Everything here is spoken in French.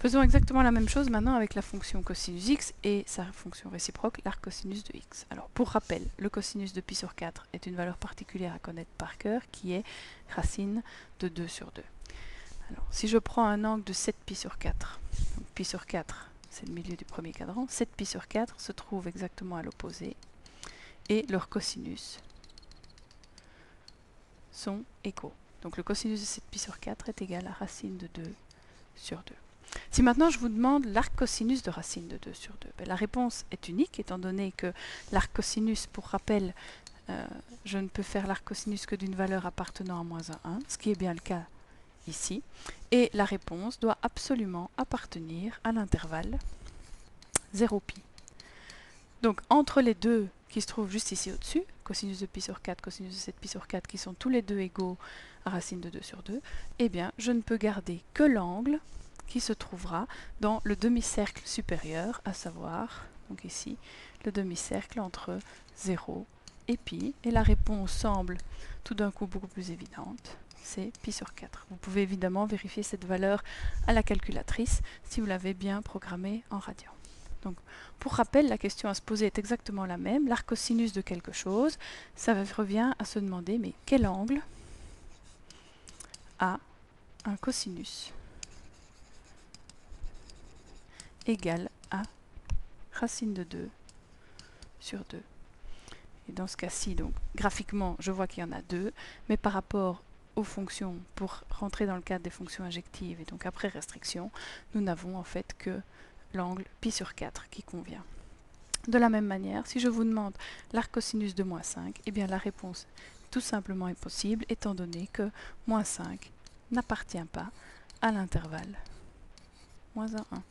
Faisons exactement la même chose maintenant avec la fonction cosinus x et sa fonction réciproque, l'arc cosinus de x. Alors pour rappel, le cosinus de pi sur 4 est une valeur particulière à connaître par cœur qui est racine de 2 sur 2. Alors si je prends un angle de 7 pi sur 4, donc pi sur 4 c'est le milieu du premier cadran, 7 pi sur 4 se trouve exactement à l'opposé et leurs cosinus sont égaux. Donc le cosinus de 7 pi sur 4 est égal à racine de 2 sur 2. Si maintenant je vous demande l'arc cosinus de racine de 2 sur 2, ben la réponse est unique étant donné que l'arc cosinus, pour rappel, je ne peux faire l'arc cosinus que d'une valeur appartenant à moins 1, ce qui est bien le cas ici. Et la réponse doit absolument appartenir à l'intervalle 0 pi. Donc entre les deux qui se trouvent juste ici au-dessus, cosinus de pi sur 4, cosinus de 7 pi sur 4, qui sont tous les deux égaux à racine de 2 sur 2, eh bien je ne peux garder que l'angle qui se trouvera dans le demi-cercle supérieur, à savoir, donc ici, le demi-cercle entre 0 et pi. Et la réponse semble tout d'un coup beaucoup plus évidente, c'est pi sur 4. Vous pouvez évidemment vérifier cette valeur à la calculatrice si vous l'avez bien programmée en radian. Donc, pour rappel, la question à se poser est exactement la même. L'arc cosinus de quelque chose, ça revient à se demander, mais quel angle a un cosinus égal à racine de 2 sur 2. Et dans ce cas-ci, donc graphiquement, je vois qu'il y en a deux, mais par rapport aux fonctions, pour rentrer dans le cadre des fonctions injectives et donc après restriction, nous n'avons en fait que l'angle pi sur 4 qui convient. De la même manière, si je vous demande l'arc cosinus de moins 5, eh bien la réponse tout simplement est possible, étant donné que moins 5 n'appartient pas à l'intervalle moins 1, 1.